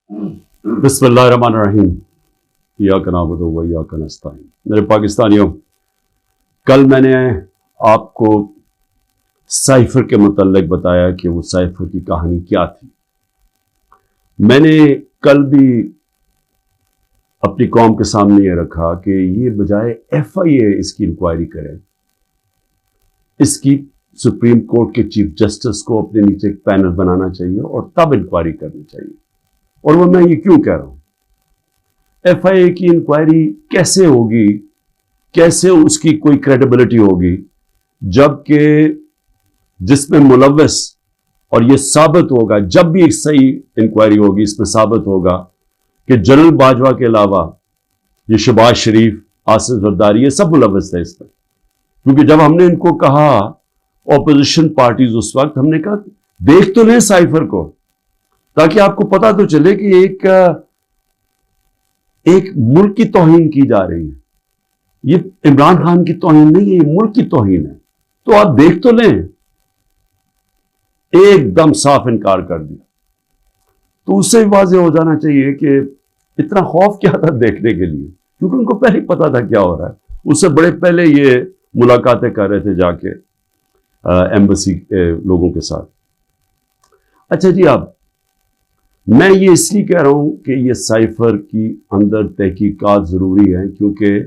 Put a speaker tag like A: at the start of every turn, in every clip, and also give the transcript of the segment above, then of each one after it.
A: بسم اللہ الرحمن الرحیم ایاک نعبد و ایاک نستعین۔ میرے پاکستانیوں، کل میں نے آپ کو سائفر کے متعلق بتایا کہ وہ سائفر کی کہانی کیا تھی۔ میں نے کل بھی اپنی قوم کے سامنے یہ رکھا کہ یہ بجائے FIA اس کی انکوائری کرے، اس کی سپریم کورٹ کے چیف جسٹس کو اپنے نیچے ایک پینل بنانا چاہیے اور تب انکوائری کرنی چاہیے۔ اور وہ میں یہ کیوں کہہ رہا ہوں؟ FIA کی انکوائری کیسے ہوگی، کیسے اس کی کوئی کریڈیبلٹی ہوگی، جبکہ جس میں ملوث، اور یہ ثابت ہوگا جب بھی ایک صحیح انکوائری ہوگی، اس میں ثابت ہوگا کہ جنرل باجوہ کے علاوہ یہ شہباز شریف، آصف زرداری، یہ سب ملوث تھے اس میں۔ کیونکہ جب ہم نے ان کو کہا، اپوزیشن پارٹیز اس وقت، ہم نے کہا دیکھ تو لیں سائفر کو، تاکہ آپ کو پتا تو چلے کہ ایک ملک کی توہین کی جا رہی ہے۔ یہ عمران خان کی توہین نہیں ہے، یہ ملک کی توہین ہے، تو آپ دیکھ تو لیں۔ ایک دم صاف انکار کر دیا۔ تو اس سے واضح ہو جانا چاہیے کہ اتنا خوف کیا تھا دیکھنے کے لیے، کیونکہ ان کو پہلے پتا تھا کیا ہو رہا ہے۔ اس سے بڑے پہلے یہ ملاقاتیں کر رہے تھے جا کے ایمبیسی لوگوں کے ساتھ۔ اچھا جی، اب میں یہ اس لیے کہہ رہا ہوں کہ یہ سائفر کی اندر تحقیقات ضروری ہیں، کیونکہ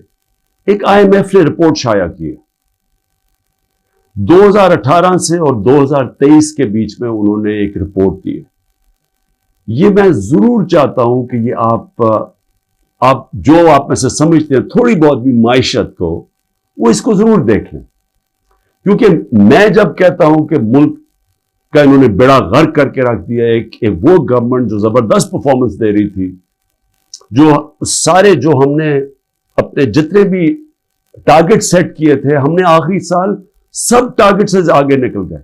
A: ایک IMF نے رپورٹ شائع کی ہے 2018 سے اور 2023 کے بیچ میں، انہوں نے ایک رپورٹ دی ہے۔ یہ میں ضرور چاہتا ہوں کہ یہ آپ جو آپ میں سے سمجھتے ہیں تھوڑی بہت بھی معیشت کو، وہ اس کو ضرور دیکھ لیں، کیونکہ میں جب کہتا ہوں کہ ملک کا انہوں نے بیڑا غرق کر کے رکھ دیا ہے، کہ وہ گورنمنٹ جو زبردست پرفارمنس دے رہی تھی، جو ہم نے اپنے جتنے بھی ٹارگٹ سیٹ کیے تھے، ہم نے آخری سال سب ٹارگٹ سے آگے نکل گئے۔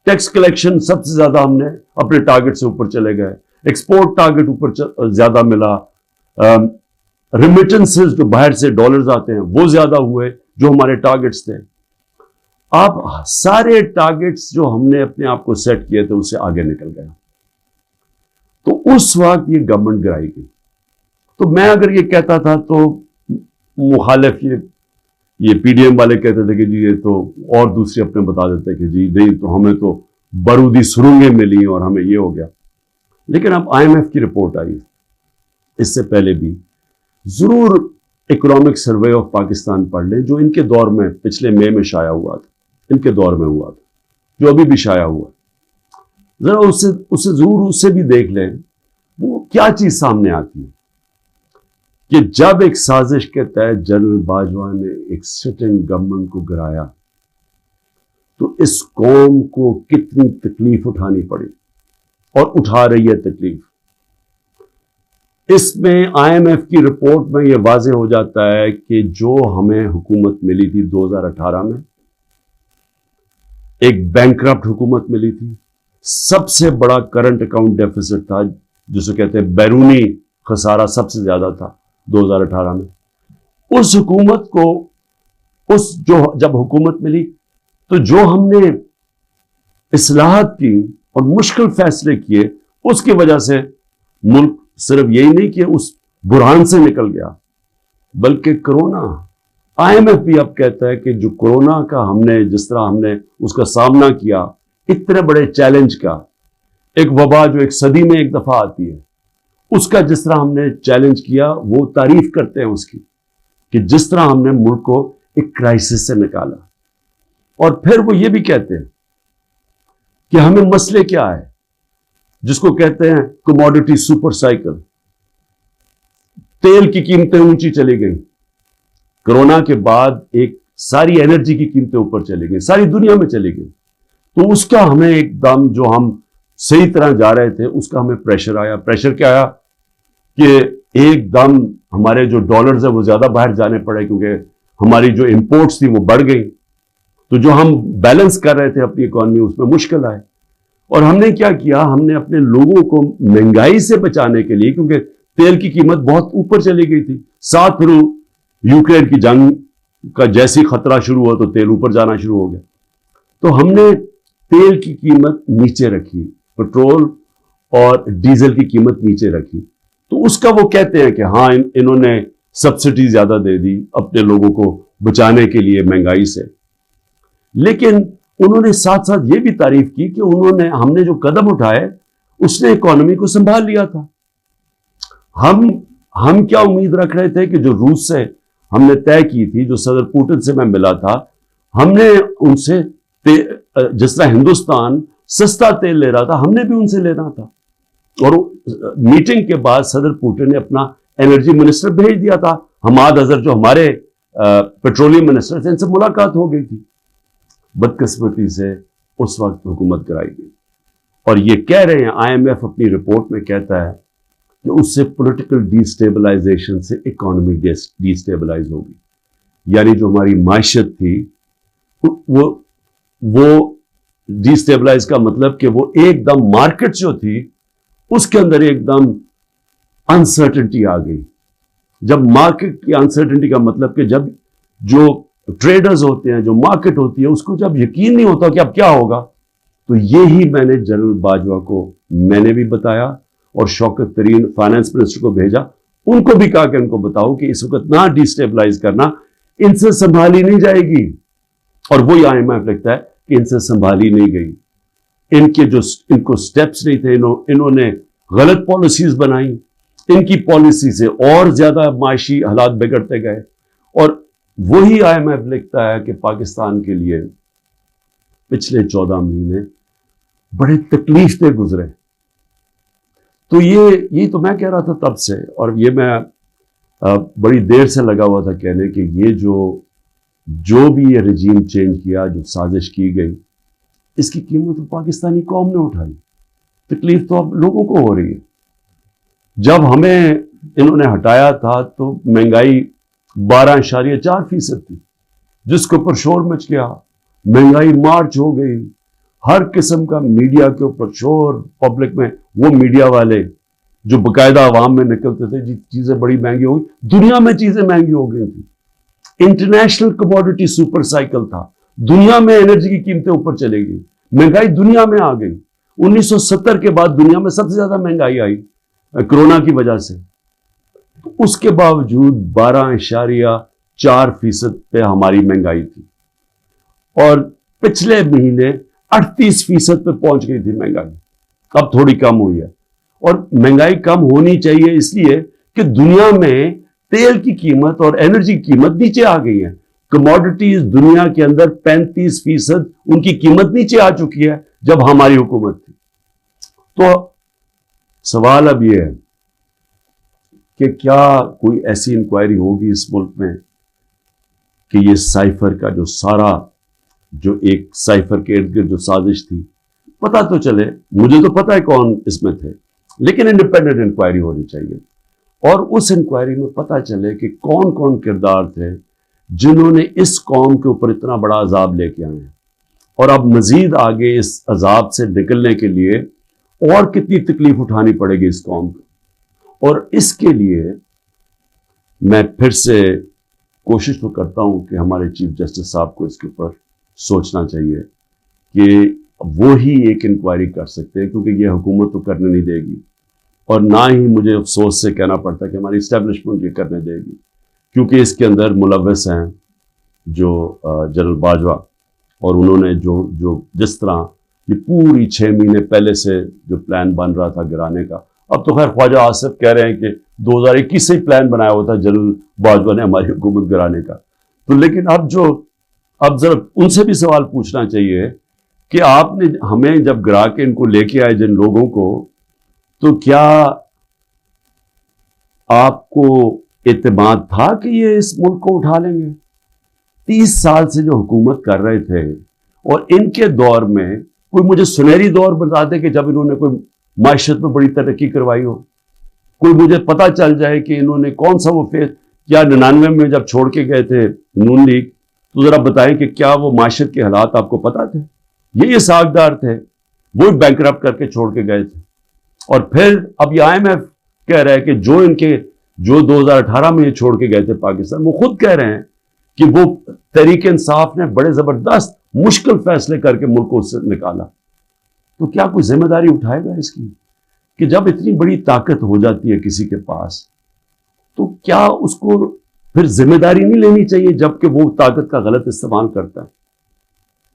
A: ٹیکس کلیکشن سب سے زیادہ ہم نے اپنے ٹارگٹ سے اوپر چلے گئے، ایکسپورٹ ٹارگٹ اوپر زیادہ ملا، ریمیٹنسز جو باہر سے ڈالرز آتے ہیں وہ زیادہ ہوئے جو ہمارے ٹارگٹس تھے۔ آپ سارے ٹارگٹس جو ہم نے اپنے آپ کو سیٹ کیے تھے اس سے آگے نکل گئے۔ تو اس وقت یہ گورنمنٹ گرائی گئی۔ تو میں اگر یہ کہتا تھا تو مخالف یہ PDM والے کہتے تھے کہ جی یہ تو، اور دوسرے اپنے بتا دیتے کہ جی نہیں، تو ہمیں تو بارودی سرنگیں ملی اور ہمیں یہ ہو گیا۔ لیکن اب IMF کی رپورٹ آئی، اس سے پہلے بھی ضرور اکنامک سروے آف پاکستان پڑھ لیں، جو ان کے دور میں پچھلے مئی میں شائع ہوا تھا، ان کے دور میں ہوا تھا، جو ابھی بھی شائع ہوا، ذرا اسے ضرور اس سے بھی دیکھ لیں۔ وہ کیا چیز سامنے آتی ہے کہ جب ایک سازش کے تحت جنرل باجوہ نے ایک سٹنگ گورنمنٹ کو گرایا، تو اس قوم کو کتنی تکلیف اٹھانی پڑی اور اٹھا رہی ہے تکلیف۔ اس میں IMF کی رپورٹ میں یہ واضح ہو جاتا ہے کہ جو ہمیں حکومت ملی تھی 2018 میں، ایک بینکرپٹ حکومت ملی تھی، سب سے بڑا کرنٹ اکاؤنٹ ڈیفیسٹ تھا، جسے کہتے ہیں بیرونی خسارہ سب سے زیادہ تھا 2018 میں۔ اس حکومت کو جب حکومت ملی تو جو ہم نے اصلاحات کی اور مشکل فیصلے کیے، اس کی وجہ سے ملک صرف یہی نہیں کہ اس بحران سے نکل گیا، بلکہ کرونا، IMF بھی اب کہتا ہے کہ جو کرونا کا جس طرح ہم نے اس کا سامنا کیا، اتنے بڑے چیلنج کا، ایک وبا جو ایک صدی میں ایک دفعہ آتی ہے، اس کا جس طرح ہم نے چیلنج کیا، وہ تعریف کرتے ہیں اس کی، کہ جس طرح ہم نے ملک کو ایک کرائسس سے نکالا۔ اور پھر وہ یہ بھی کہتے ہیں کہ ہمیں مسئلے کیا ہے، جس کو کہتے ہیں کموڈٹی سپر سائیکل۔ تیل کی قیمتیں اونچی چلی گئیں، کرونا کے بعد ایک ساری انرجی کی قیمتیں اوپر چلی گئیں، ساری دنیا میں چلی گئی۔ تو اس کا ہمیں ایک دم جو ہم صحیح طرح جا رہے تھے، اس کا ہمیں پریشر آیا۔ پریشر کیا آیا کہ ایک دم ہمارے جو ڈالرز ہیں وہ زیادہ باہر جانے پڑے، کیونکہ ہماری جو امپورٹس تھی وہ بڑھ گئی۔ تو جو ہم بیلنس کر رہے تھے اپنی اکانومی، اس میں مشکل آئے۔ اور ہم نے کیا کیا، ہم نے اپنے لوگوں کو مہنگائی سے بچانے کے لیے، کیونکہ تیل کی قیمت بہت اوپر چلی گئی تھی، ساتھ پھر یوکرین کی جنگ کا جیسی خطرہ شروع ہوا تو تیل اوپر جانا شروع ہو گیا، تو ہم نے تیل کی قیمت نیچے رکھی، پٹرول اور ڈیزل کی قیمت نیچے رکھی، تو اس کا وہ کہتے ہیں کہ ہاں انہوں نے سبسڈی زیادہ دے دی اپنے لوگوں کو بچانے کے لیے مہنگائی سے، لیکن انہوں نے ساتھ ساتھ یہ بھی تعریف کی کہ ہم نے جو قدم اٹھائے اس نے اکانومی کو سنبھال لیا تھا۔ ہم کیا امید رکھ رہے تھے کہ جو روس سے ہم نے طے کی تھی، جو صدر پوٹن سے میں ملا تھا، ہم نے ان سے جس طرح ہندوستان سستا تیل لے رہا تھا، ہم نے بھی ان سے لینا تھا۔ اور میٹنگ کے بعد صدر پوٹن نے اپنا انرجی منسٹر بھیج دیا تھا، حماد اظہر جو ہمارے پیٹرولیم منسٹر تھے، ان سے ملاقات ہو گئی تھی۔ بدقسمتی سے اس وقت حکومت کرائی گئی، اور یہ کہہ رہے ہیں آئی ایم ایف اپنی رپورٹ میں کہتا ہے کہ اس سے پولیٹیکل ڈی اسٹیبلائزیشن سے اکانومی ڈی اسٹیبلائز ہوگی، یعنی جو ہماری معیشت تھی وہ ڈی اسٹیبلائز کا مطلب کہ وہ ایک دم مارکیٹ جو تھی اس کے اندر ایک دم انسرٹنٹی آ گئی۔ جب مارکیٹ کی انسرٹنٹی کا مطلب کہ جب جو ٹریڈرز ہوتے ہیں، جو مارکیٹ ہوتی ہے، اس کو جب یقین نہیں ہوتا کہ اب کیا ہوگا، تو یہی میں نے جنرل باجوہ کو میں نے بھی بتایا اور شوکت ترین فائنانس منسٹر کو بھیجا، ان کو بھی کہا کہ ان کو بتاؤ کہ اس وقت نہ ڈی اسٹیبلائز کرنا، ان سے سنبھالی نہیں جائے گی۔ اور وہی آئی ایم ایف لکھتا ہے کہ ان سے سنبھالی نہیں گئی، ان کو سٹیپس نہیں تھے، انہوں نے غلط پالیسیز بنائی، ان کی پالیسی سے اور زیادہ معاشی حالات بگڑتے گئے۔ اور وہی آئی ایم ایف لکھتا ہے کہ پاکستان کے لیے پچھلے 14 مہینے بڑے تکلیف دہ گزرے۔ تو یہ تو میں کہہ رہا تھا تب سے، اور یہ میں بڑی دیر سے لگا ہوا تھا کہنے کہ یہ جو بھی یہ رجیم چینج کیا، جو سازش کی گئی، اس کی قیمت تو پاکستانی قوم نے اٹھائی، تکلیف تو اب لوگوں کو ہو رہی ہے۔ جب ہمیں انہوں نے ہٹایا تھا تو مہنگائی 12.4% تھی، جس کے اوپر شور مچ گیا، مہنگائی مارچ ہو گئی، ہر قسم کا میڈیا کے اوپر شور، پبلک میں وہ میڈیا والے جو باقاعدہ عوام میں نکلتے تھے جی چیزیں بڑی مہنگی ہو گئی، دنیا میں چیزیں مہنگی ہو گئی تھی، انٹرنیشنل کموڈیٹی سپر سائیکل تھا، دنیا میں انرجی کی قیمتیں اوپر چلے گئی، مہنگائی دنیا میں آ گئی۔ 1970 کے بعد دنیا میں سب سے زیادہ مہنگائی آئی کرونا کی وجہ سے، اس کے باوجود 12.4% پہ ہماری مہنگائی تھی، اور پچھلے مہینے 38% پہ پہنچ گئی تھی مہنگائی، اب تھوڑی کم ہوئی ہے۔ اور مہنگائی کم ہونی چاہیے اس لیے کہ دنیا میں تیل کی قیمت اور انرجی کی قیمت نیچے آ گئی ہے، کموڈیٹیز دنیا کے اندر 35% ان کی قیمت نیچے آ چکی ہے جب ہماری حکومت تھی۔ تو سوال اب یہ ہے کہ کیا کوئی ایسی انکوائری ہوگی اس ملک میں کہ یہ سائفر کا جو ایک سائفر کے ارد گرد جو سازش تھی، پتہ تو چلے، مجھے تو پتہ ہے کون اس میں تھے، لیکن انڈیپینڈنٹ انکوائری ہونی چاہیے، اور اس انکوائری میں پتہ چلے کہ کون کون کردار تھے جنہوں نے اس قوم کے اوپر اتنا بڑا عذاب لے کے آئے ہیں، اور اب مزید آگے اس عذاب سے نکلنے کے لیے اور کتنی تکلیف اٹھانی پڑے گی اس قوم کو۔ اور اس کے لیے میں پھر سے کوشش تو کرتا ہوں کہ ہمارے چیف جسٹس صاحب کو اس کے اوپر سوچنا چاہیے کہ وہی ایک انکوائری کر سکتے ہیں، کیونکہ یہ حکومت تو کرنے نہیں دے گی، اور نہ ہی مجھے افسوس سے کہنا پڑتا کہ ہماری اسٹیبلشمنٹ یہ کرنے دے گی، کیونکہ اس کے اندر ملوث ہیں جو جنرل باجوہ، اور انہوں نے جو جس طرح یہ پوری 6 مہینے پہلے سے جو پلان بن رہا تھا گرانے کا، اب تو خیر خواجہ آصف کہہ رہے ہیں کہ 2021 سے ہی پلان بنایا ہوا تھا جنرل باجوہ نے ہماری حکومت گرانے کا، تو لیکن اب ذرا ان سے بھی سوال پوچھنا چاہیے کہ آپ نے ہمیں جب گرا کے ان کو لے کے آئے جن لوگوں کو، تو کیا آپ کو اعتماد تھا کہ یہ اس ملک کو اٹھا لیں گے؟ 30 سال سے جو حکومت کر رہے تھے، اور ان کے دور میں کوئی مجھے سنہری دور بتا دے کہ جب انہوں نے کوئی معیشت میں بڑی ترقی کروائی ہو، کوئی مجھے پتہ چل جائے کہ انہوں نے کون سا وہ کیا 99 میں جب چھوڑ کے گئے تھے نون لیگ، تو ذرا بتائیں کہ کیا وہ معیشت کے حالات آپ کو پتہ تھے؟ یہ ساکھدار تھے، وہ بینکرپٹ کر کے چھوڑ کے گئے تھے، اور پھر اب یہ آئی ایم ایف کہہ رہا ہے کہ جو 2018 میں یہ چھوڑ کے گئے تھے پاکستان، وہ خود کہہ رہے ہیں کہ وہ تحریک انصاف نے بڑے زبردست مشکل فیصلے کر کے ملک کو اس سے نکالا، تو کیا کوئی ذمہ داری اٹھائے گا اس کی کہ جب اتنی بڑی طاقت ہو جاتی ہے کسی کے پاس تو کیا اس کو پھر ذمہ داری نہیں لینی چاہیے جبکہ وہ طاقت کا غلط استعمال کرتا ہے؟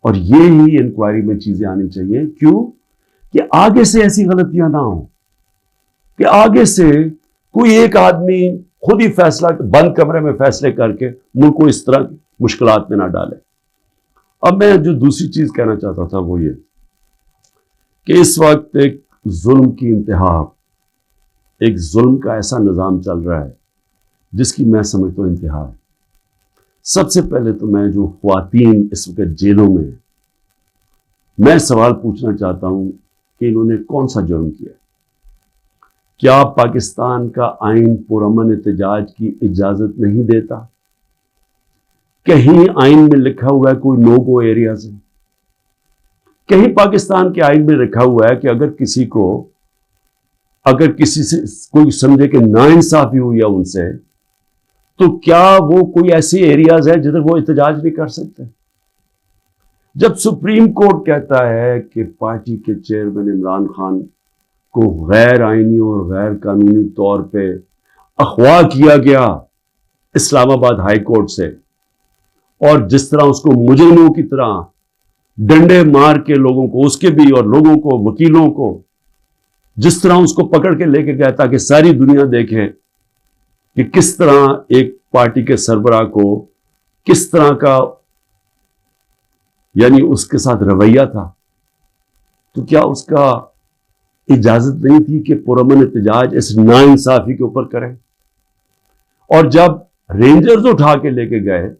A: اور یہ ہی انکوائری میں چیزیں آنی چاہیے. کیوں؟ کہ آگے سے ایسی غلطیاں نہ ہوں کہ آگے سے کوئی ایک آدمی خود ہی فیصلہ بند کمرے میں فیصلے کر کے ملک کو اس طرح مشکلات میں نہ ڈالے. اب میں جو دوسری چیز کہنا چاہتا تھا وہ یہ کہ اس وقت ایک ظلم کی انتہا، ایک ظلم کا ایسا نظام چل رہا ہے جس کی میں سمجھتا ہوں انتہا ہے. سب سے پہلے تو میں جو خواتین اس وقت جیلوں میں ہیں، میں سوال پوچھنا چاہتا ہوں کہ انہوں نے کون سا جرم کیا؟ کیا پاکستان کا آئین پرامن احتجاج کی اجازت نہیں دیتا؟ کہیں آئین میں لکھا ہوا ہے کوئی نو گو ایریاز ہے؟ کہیں پاکستان کے آئین میں لکھا ہوا ہے کہ اگر کسی سے کوئی سمجھے کہ ناانصافی ہوئی ہے ان سے تو کیا وہ کوئی ایسی ایریاز ہے جدھر وہ احتجاج نہیں کر سکتے؟ جب سپریم کورٹ کہتا ہے کہ پارٹی کے چیئرمین عمران خان کو غیر آئینی اور غیر قانونی طور پہ اغوا کیا گیا اسلام آباد ہائی کورٹ سے، اور جس طرح اس کو مجرموں کی طرح ڈنڈے مار کے لوگوں کو، اس کے بھی اور لوگوں کو، وکیلوں کو، جس طرح اس کو پکڑ کے لے کے گیا تاکہ ساری دنیا دیکھے کہ کس طرح ایک پارٹی کے سربراہ کو کس طرح کا یعنی اس کے ساتھ رویہ تھا، تو کیا اس کا اجازت نہیں تھی کہ پرامن احتجاج اس ناانصافی کے اوپر کرے؟ اور جب رینجرز اٹھا کے لے کے گئے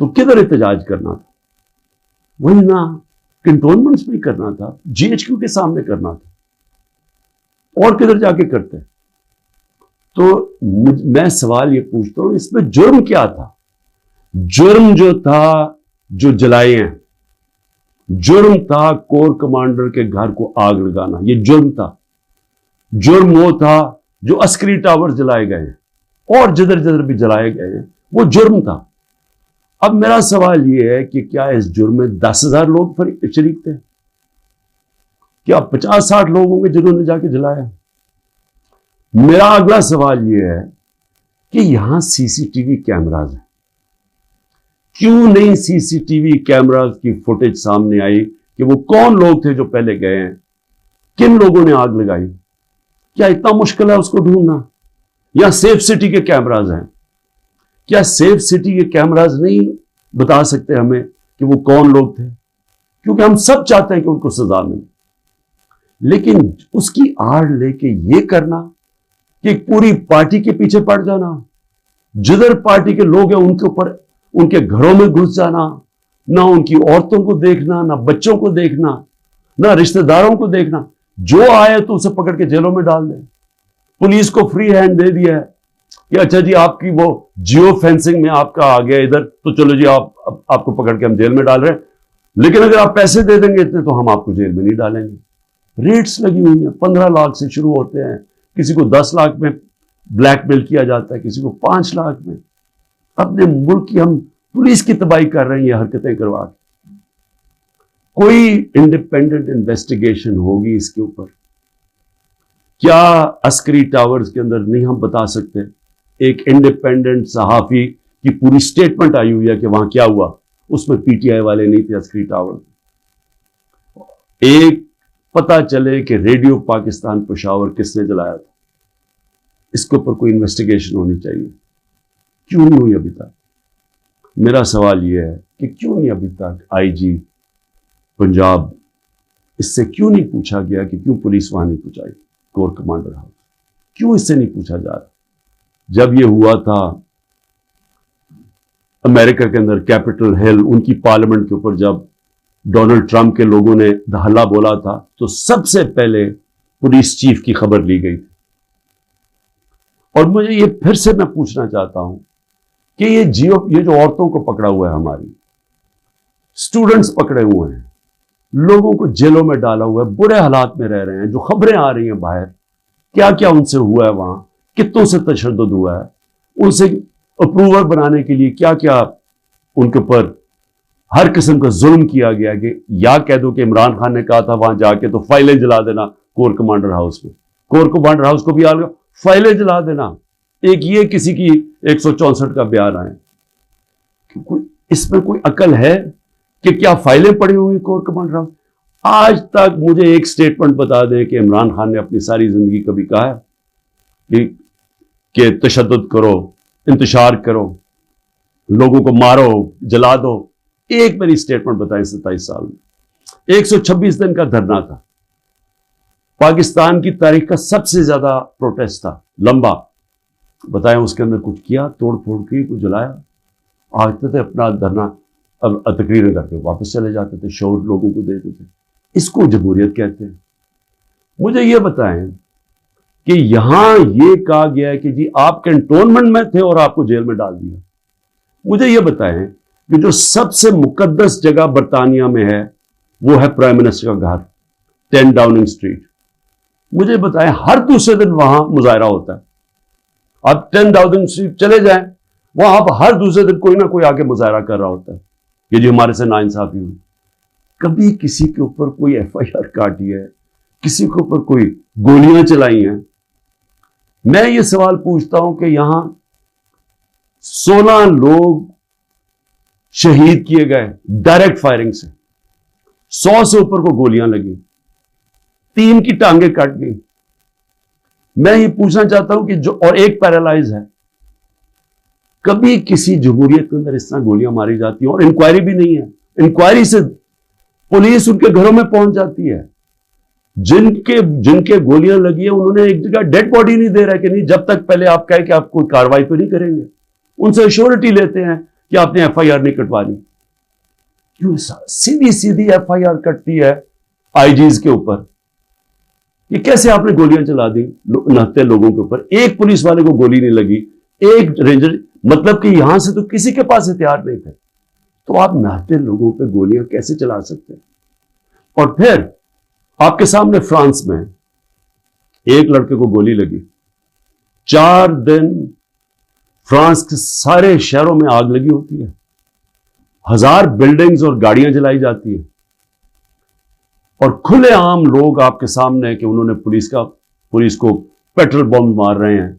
A: تو کدھر احتجاج کرنا تھا؟ وہی نا کنٹونمنٹس میں کرنا تھا، جی ایچ کیو کے سامنے کرنا تھا، اور کدھر جا کے کرتے؟ تو میں سوال یہ پوچھتا ہوں اس میں جرم کیا تھا؟ جرم جو تھا جو جلائے ہیں، جرم تھا کور کمانڈر کے گھر کو آگ لگانا، یہ جرم تھا. جرم وہ تھا جو عسکری ٹاور جلائے گئے ہیں اور جدھر جدھر بھی جلائے گئے ہیں، وہ جرم تھا. اب میرا سوال یہ ہے کہ کیا اس جرم میں 10,000 لوگ شریک تھے؟ کیا 50-60 لوگ ہوں گے جنہوں نے جا کے جلایا؟ میرا اگلا سوال یہ ہے کہ یہاں سی سی ٹی وی کیمراز ہیں، کیوں نہیں سی سی ٹی وی کیمراز کی فوٹیج سامنے آئی کہ وہ کون لوگ تھے جو پہلے گئے ہیں، کن لوگوں نے آگ لگائی؟ کیا اتنا مشکل ہے اس کو ڈھونڈنا؟ یا سیف سٹی کے کیمراز ہیں، کیا سیف سٹی کے کیمراز نہیں بتا سکتے ہمیں کہ وہ کون لوگ تھے؟ کیونکہ ہم سب چاہتے ہیں کہ ان کو سزا ملے، لیکن اس کی آڑ لے کے یہ کرنا کہ پوری پارٹی کے پیچھے پڑ جانا، جدھر پارٹی کے لوگ ہیں ان کے اوپر، ان کے گھروں میں گھس جانا، نہ ان کی عورتوں کو دیکھنا، نہ بچوں کو دیکھنا، نہ رشتہ داروں کو دیکھنا، جو آئے تو اسے پکڑ کے جیلوں میں ڈال دیں. پولیس کو فری ہینڈ دے دیا ہے کہ اچھا جی آپ کی وہ جیو فینسنگ میں آپ کا آ گیا ادھر تو چلو جی آپ کو پکڑ کے ہم جیل میں ڈال رہے ہیں، لیکن اگر آپ پیسے دے دیں گے اتنے تو ہم آپ کو جیل میں نہیں ڈالیں گے. ریٹس لگی ہوئی ہیں، 15 لاکھ سے شروع ہوتے ہیں، کسی کو 10 لاکھ میں بلیک میل کیا جاتا ہے، کسی کو 5 لاکھ میں. اپنے ملک کی ہم پولیس کی تباہی کر رہے ہیں یہ حرکتیں کروا کے. کوئی انڈیپینڈنٹ انویسٹیگیشن ہوگی اس کے اوپر؟ کیا عسکری ٹاورز کے اندر نہیں ہم بتا سکتے؟ ایک انڈیپینڈنٹ صحافی کی پوری سٹیٹمنٹ آئی ہوئی ہے کہ وہاں کیا ہوا، اس میں پی ٹی آئی والے نہیں تھے عسکری ٹاور. ایک پتا چلے کہ ریڈیو پاکستان پشاور کس نے جلایا تھا، اس کے اوپر کوئی انویسٹیگیشن ہونی چاہیے. کیوں نہیں ہوئی ابھی تک؟ میرا سوال یہ ہے کہ کیوں نہیں ابھی تک آئی جی پنجاب اس سے کیوں نہیں پوچھا گیا کہ کیوں پولیس وہاں نہیں پہنچائی کور کمانڈر ہاؤس؟ کیوں اس سے نہیں پوچھا جا رہا؟ جب یہ ہوا تھا امریکہ کے اندر کیپٹل ہل، ان کی پارلیمنٹ کے اوپر جب ڈونلڈ ٹرمپ کے لوگوں نے دھلا بولا تھا تو سب سے پہلے پولیس چیف کی خبر لی گئی تھی. اور مجھے یہ پھر سے میں پوچھنا چاہتا ہوں کہ یہ جو عورتوں کو پکڑا ہوا ہے، ہماری اسٹوڈنٹس پکڑے ہوئے ہیں، لوگوں کو جیلوں میں ڈالا ہوا ہے، برے حالات میں رہ رہے ہیں، جو خبریں آ رہی ہیں باہر، کیا کیا ان سے ہوا ہے، وہاں کتنوں سے تشدد ہوا ہے، ان سے اپروور بنانے کے لیے کیا کیا ان کے اوپر ہر قسم کا ظلم کیا گیا. کہ یا کہہ دو کہ عمران خان نے کہا تھا وہاں جا کے تو فائلیں جلا دینا کور کمانڈر ہاؤس میں، کور کمانڈر ہاؤس کو بھی آ گیا، فائلیں جلا دینا. ایک یہ کسی کی 164 کا بیان آئے. اس میں کوئی عقل ہے کہ کیا فائلیں پڑی ہوئی کور کمانڈر ہاؤس؟ آج تک مجھے ایک سٹیٹمنٹ بتا دیں کہ عمران خان نے اپنی ساری زندگی کبھی کہا ہے کہ تشدد کرو، انتشار کرو، لوگوں کو مارو، جلا دو؟ ایک میری سٹیٹمنٹ بتائیں 27 سال میں. 126 دن کا دھرنا تھا، پاکستان کی تاریخ کا سب سے زیادہ پروٹیسٹ تھا، لمبا. بتائیں اس کے اندر کچھ کیا؟ توڑ پھوڑ کی، کچھ جلایا؟ آتے تھے اپنا دھرنا، اب تقریریں کر کے واپس چلے جاتے تھے، شعور لوگوں کو دیتے تھے. اس کو جمہوریت کہتے ہیں. مجھے یہ بتائیں کہ یہاں یہ کہا گیا ہے کہ جی آپ کنٹونمنٹ میں تھے اور آپ کو جیل میں ڈال دیا. مجھے یہ بتائیں کہ جو سب سے مقدس جگہ برطانیہ میں ہے وہ ہے پرائم منسٹر کا گھر، 10 ڈاؤننگ اسٹریٹ. مجھے بتائیں ہر دوسرے دن وہاں مظاہرہ ہوتا ہے. آپ 10 ڈاؤننگ اسٹریٹ چلے جائیں، وہاں آپ ہر دوسرے دن کوئی نہ کوئی آ کے مظاہرہ کر رہا ہوتا ہے کہ جی ہمارے سے ناانصافی ہوئی. کبھی کسی کے اوپر کوئی FIR کاٹی ہے؟ کسی کے اوپر کوئی گولیاں چلائی ہیں؟ میں یہ سوال پوچھتا ہوں کہ یہاں 16 لوگ شہید کیے گئے ڈائریکٹ فائرنگ سے، 100 سے اوپر کو گولیاں لگی، 3 کی ٹانگیں کٹ گئی. میں یہ پوچھنا چاہتا ہوں کہ اور ایک پیرالائز ہے. کبھی کسی جمہوریت کے اندر اس طرح گولیاں ماری جاتی ہیں اور انکوائری بھی نہیں ہے؟ انکوائری سے پولیس ان کے گھروں میں پہنچ جاتی ہے. جن کے گولیاں لگی ہیں انہوں نے ایک جگہ ڈیڈ باڈی نہیں دے رہا کہ نہیں جب تک پہلے آپ کہیں کہ آپ کوئی کاروائی تو نہیں کریں گے. ان سے ایشورٹی لیتے ہیں کہ آپ نے FIR نہیں کٹوانی. کیوں سیدھی FIR کٹتی ہے IGs کے اوپر؟ یہ کیسے آپ نے گولیاں چلا دی نہتے لوگوں کے اوپر؟ ایک پولیس والے کو گولی نہیں لگی، ایک رینجر، مطلب کہ یہاں سے تو کسی کے پاس ہتھیار نہیں تھے، تو آپ نہتے لوگوں پہ گولیاں کیسے چلا سکتے ہیں؟ اور پھر آپ کے سامنے فرانس میں ایک لڑکے کو گولی لگی، 4 دن فرانس کے سارے شہروں میں آگ لگی ہوتی ہے، 1000 بلڈنگز اور گاڑیاں جلائی جاتی ہیں، اور کھلے عام لوگ آپ کے سامنے کہ انہوں نے پولیس کو پیٹرول بم مار رہے ہیں.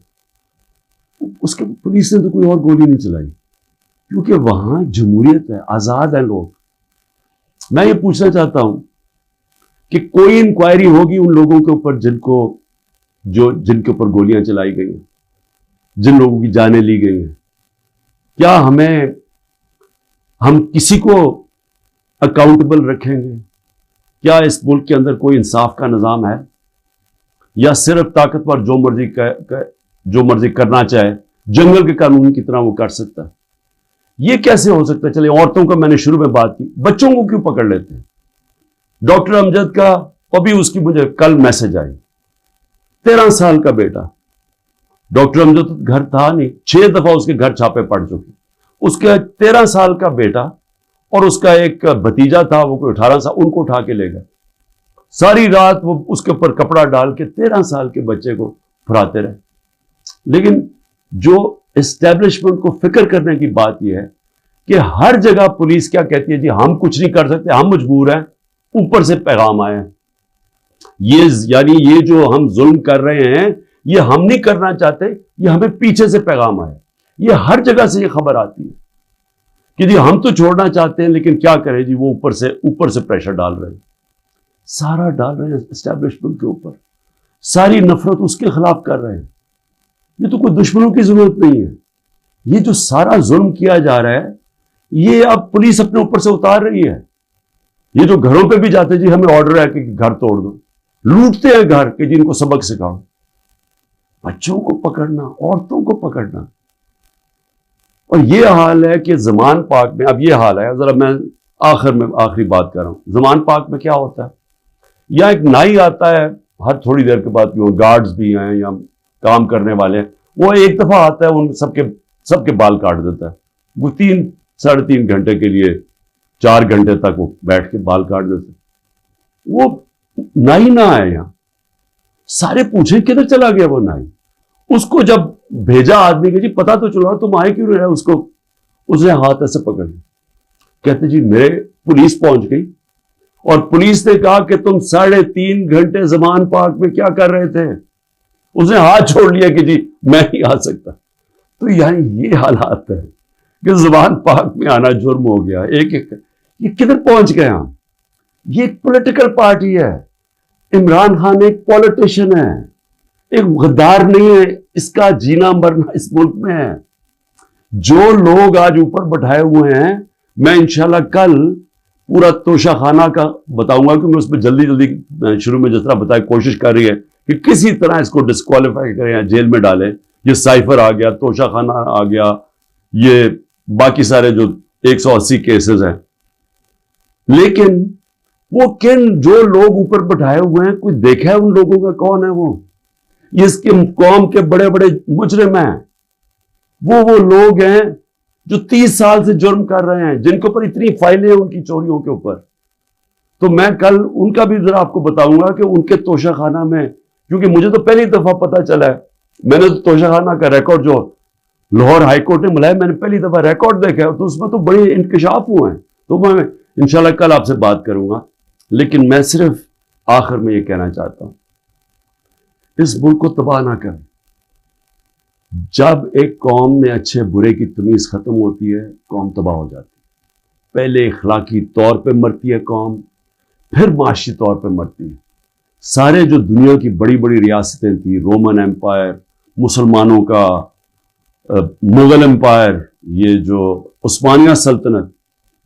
A: اس کے پولیس نے تو کوئی اور گولی نہیں چلائی کیونکہ وہاں جمہوریت ہے، آزاد ہیں لوگ. میں یہ پوچھنا چاہتا ہوں کہ کوئی انکوائری ہوگی ان لوگوں کے اوپر جن کے اوپر گولیاں چلائی گئی ہیں، جن لوگوں کی جانیں لی گئی ہیں؟ کیا ہم کسی کو اکاؤنٹیبل رکھیں گے؟ کیا اس ملک کے اندر کوئی انصاف کا نظام ہے، یا صرف طاقتور جو مرضی کرنا چاہے جنگل کے قانون کی طرح وہ کر سکتا ہے؟ یہ کیسے ہو سکتا ہے؟ چلے عورتوں کا میں نے شروع میں بات کی، بچوں کو کیوں پکڑ لیتے ہیں؟ ڈاکٹر امجد کا ابھی اس کی مجھے کل میسج آئی، 13 سال کا بیٹا. ڈاکٹر امجد گھر تھا نہیں، 6 دفعہ اس کے گھر چھاپے پڑ چکے. اس کے 13 سال کا بیٹا اور اس کا ایک بھتیجا تھا، وہ کوئی 18 سال، ان کو اٹھا کے لے گئے. ساری رات وہ اس کے اوپر کپڑا ڈال کے 13 سال کے بچے کو پھراتے رہے. لیکن جو اسٹیبلشمنٹ کو فکر کرنے کی بات یہ ہے کہ ہر جگہ پولیس کیا کہتی ہے، جی ہم کچھ نہیں کر سکتے، ہم مجبور ہیں، اوپر سے پیغام آئے ہیں. یہ جو ہم ظلم کر رہے ہیں یہ ہم نہیں کرنا چاہتے، یہ ہمیں پیچھے سے پیغام آئے. یہ ہر جگہ سے یہ خبر آتی ہے کہ جی ہم تو چھوڑنا چاہتے ہیں لیکن کیا کریں جی، وہ اوپر سے پریشر ڈال رہے ہیں، سارا ڈال رہے ہیں اسٹیبلشمنٹ کے اوپر، ساری نفرت اس کے خلاف کر رہے ہیں. یہ تو کوئی دشمنوں کی ضرورت نہیں ہے. یہ جو سارا ظلم کیا جا رہا ہے یہ اب پولیس اپنے اوپر سے اتار رہی ہے. یہ جو گھروں پہ بھی جاتے جی ہمیں آرڈر ہے کہ گھر توڑ دو، لوٹتے ہیں گھر کہ جن کو سبق سکھاؤ. بچوں کو پکڑنا، عورتوں کو پکڑنا. اور یہ حال ہے کہ زمان پاک میں اب یہ حال ہے. ذرا میں آخری بات کر رہا ہوں. زمان پاک میں کیا ہوتا ہے، یا ایک نائی آتا ہے ہر تھوڑی دیر کے بعد، گارڈز بھی ہیں یا کام کرنے والے، وہ ایک دفعہ آتا ہے ان سب کے بال کاٹ دیتا ہے. وہ 3-3.5 گھنٹے کے لیے 4 گھنٹے تک وہ بیٹھ کے بال کاٹ دیتے. وہ نائی نہ آئے یہاں، سارے پوچھیں کدھر چلا گیا وہ نائی. اس کو جب بھیجا آدمی کہ جی پتا تو چلا تم آئے کیوں رہے، اس نے ہاتھ ایسے پکڑ لیا. کہتے جی میرے پولیس پہنچ گئی اور پولیس نے کہا کہ تم 3.5 گھنٹے زمان پاک میں کیا کر رہے تھے؟ اس نے ہاتھ چھوڑ لیا کہ جی میں نہیں آ سکتا. تو یعنی یہ حالات ہے کہ زبان پاک میں آنا جرم ہو گیا. یہ کدھر پہنچ گئے ہم؟ یہ ایک پولیٹیکل پارٹی ہے. عمران خان ایک پولیٹیشین ہے, ایک غدار نہیں ہے. اس کا جینا مرنا اس ملک میں ہے. جو لوگ آج اوپر بٹھائے ہوئے ہیں, میں انشاءاللہ کل پورا توشہ خانہ کا بتاؤں گا, کیونکہ اس میں جلدی شروع میں جس طرح بتایا کوشش کر رہی ہے کہ کسی طرح اس کو ڈسکوالیفائی کریں یا جیل میں ڈالیں. یہ سائفر آ گیا, توشہ خانہ آ گیا, یہ باقی سارے جو 180 کیسز ہیں. لیکن وہ جو لوگ اوپر بٹھائے ہوئے ہیں, کوئی دیکھا ہے ان لوگوں کا کون ہے وہ؟ یہ اس کے قوم کے بڑے بڑے مجرم ہیں. وہ لوگ ہیں جو 30 سال سے جرم کر رہے ہیں, جن کے اوپر اتنی فائلیں ہیں ان کی چوریوں کے اوپر. تو میں کل ان کا بھی ذرا آپ کو بتاؤں گا کہ ان کے توشہ خانہ میں, کیونکہ مجھے تو پہلی دفعہ پتا چلا ہے, میں نے تو توشہ خانہ کا ریکارڈ جو لاہور ہائی کورٹ نے ملایا, میں نے پہلی دفعہ ریکارڈ دیکھا ہے, تو اس میں تو بڑے انکشاف ہوئے ہیں. تو میں انشاءاللہ کل آپ سے بات کروں گا. لیکن میں صرف آخر میں یہ کہنا چاہتا ہوں, اس ملک کو تباہ نہ کریں. جب ایک قوم میں اچھے برے کی تمیز ختم ہوتی ہے, قوم تباہ ہو جاتی ہے. پہلے اخلاقی طور پہ مرتی ہے قوم, پھر معاشی طور پہ مرتی ہے. سارے جو دنیا کی بڑی بڑی ریاستیں تھیں, رومن ایمپائر, مسلمانوں کا مغل ایمپائر, یہ جو عثمانیہ سلطنت,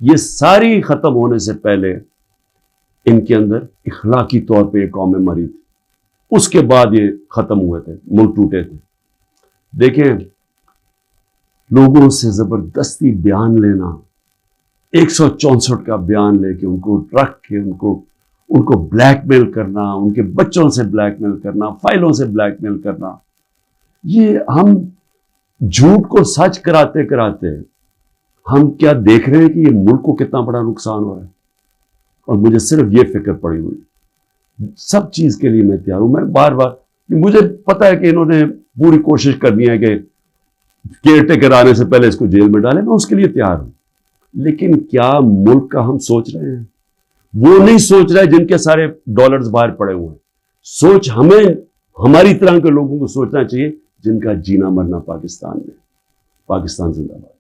A: یہ ساری ختم ہونے سے پہلے ان کے اندر اخلاقی طور پہ یہ قومیں مری تھی. اس کے بعد یہ ختم ہوئے تھے, ملک ٹوٹے تھے. دیکھیں, لوگوں سے زبردستی بیان لینا, 164 کا بیان لے کے ان کو رکھ کے ان کو بلیک میل کرنا, ان کے بچوں سے بلیک میل کرنا, فائلوں سے بلیک میل کرنا, یہ ہم جھوٹ کو سچ کراتے کراتے ہم کیا دیکھ رہے ہیں کہ یہ ملک کو کتنا بڑا نقصان ہو رہا ہے. اور مجھے صرف یہ فکر پڑی ہوئی, سب چیز کے لیے میں تیار ہوں. میں بار بار, مجھے پتا ہے کہ انہوں نے پوری کوشش کرنی ہے کہ کیئر ٹیکر آنے سے پہلے اس کو جیل میں ڈالیں, میں اس کے لیے تیار ہوں. لیکن کیا ملک کا ہم سوچ رہے ہیں؟ وہ نہیں سوچ رہے جن کے سارے ڈالرز باہر پڑے ہوئے ہیں. سوچ ہمیں, ہماری طرح کے لوگوں کو سوچنا چاہیے جن کا جینا مرنا پاکستان میں. پاکستان زندہ باد.